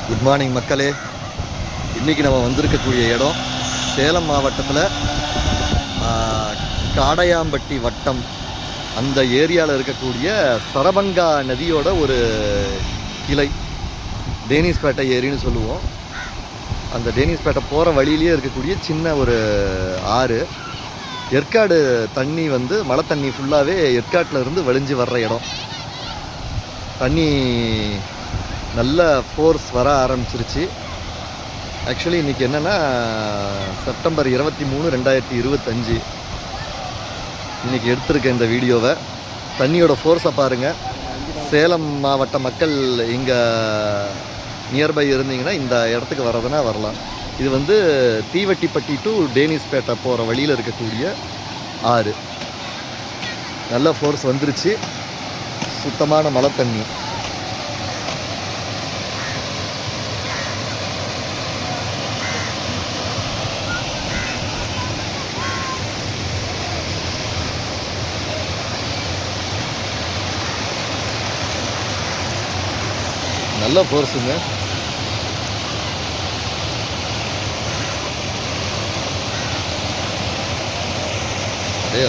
Good morning மக்களே. இன்றைக்கி நம்ம வந்திருக்கக்கூடிய இடம் சேலம் மாவட்டத்தில் காடையாம்பட்டி வட்டம் அந்த ஏரியாவில் இருக்கக்கூடிய சரபங்கா நதியோட ஒரு கிளை, டேனிஸ்பேட்டை ஏரின்னு சொல்லுவோம். அந்த டேனிஸ்பேட்டை போகிற வழியிலேயே இருக்கக்கூடிய சின்ன ஒரு ஆறு. ஏற்காடு தண்ணி மழை தண்ணி ஃபுல்லாகவே ஏற்காட்டில் இருந்து வழிஞ்சு வர்ற இடம். தண்ணி நல்ல ஃபோர்ஸ் வர ஆரம்பிச்சிருச்சு. ஆக்சுவலி இன்றைக்கி என்னென்னா செப்டம்பர் 23, 2025 இன்றைக்கி எடுத்திருக்க இந்த வீடியோவை. தண்ணியோட ஃபோர்ஸை பாருங்கள். சேலம் மாவட்ட மக்கள் இங்கே நியர்பை இருந்தீங்கன்னா இந்த இடத்துக்கு வர்றதுனா வரலாம். இது தீவட்டிப்பட்டி டு டேனிஸ்பேட்டை போகிற வழியில் இருக்கக்கூடிய ஆறு. நல்ல ஃபோர்ஸ் வந்துருச்சு. சுத்தமான மழை தண்ணி. நல்ல ஃபோர்ஸுங்க. அதே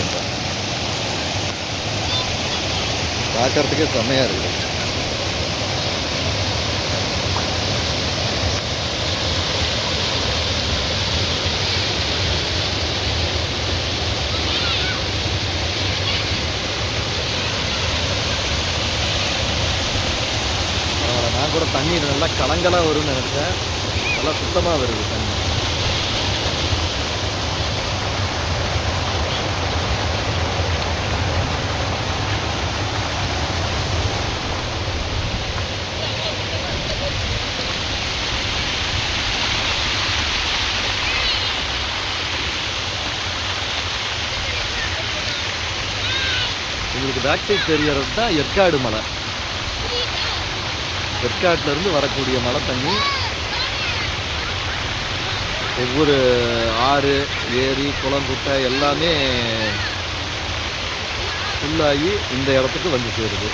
பார்க்கறதுக்கே செம்மையாக இருக்குது. நான் கூட தண்ணி நல்லா கலங்கலாக வரும்னு நினச்சேன். நல்லா சுத்தமாக வருது தண்ணி. உங்களுக்கு பேக் சைட் தெரியறது தான் ஏற்காடு மலை. ஏற்காட்டிலேருந்து வரக்கூடிய மழை தண்ணி ஒவ்வொரு ஆறு, ஏரி, குளம், குட்டை எல்லாமே ஃபுல்லாகி இந்த இடத்துக்கு வந்து சேருது.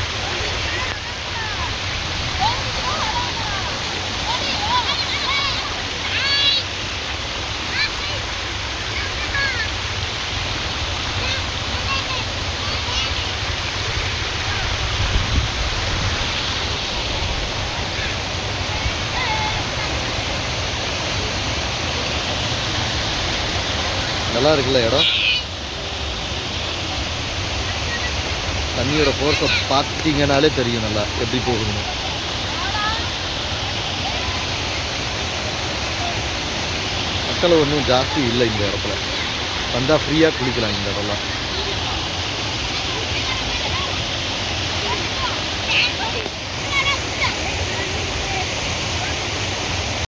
நல்லா இருக்குல்ல இடம். தண்ணியோட ஃபோர்ஸை பார்த்தீங்கன்னாலே தெரியும் நல்லா எப்படி போகுதுன்னு. மக்கள் ஒன்றும் ஜாஸ்தி இல்லை இந்த இடத்துல. வந்தால் ஃப்ரீயாக குளிக்கலாம் இந்த இடம்லாம்.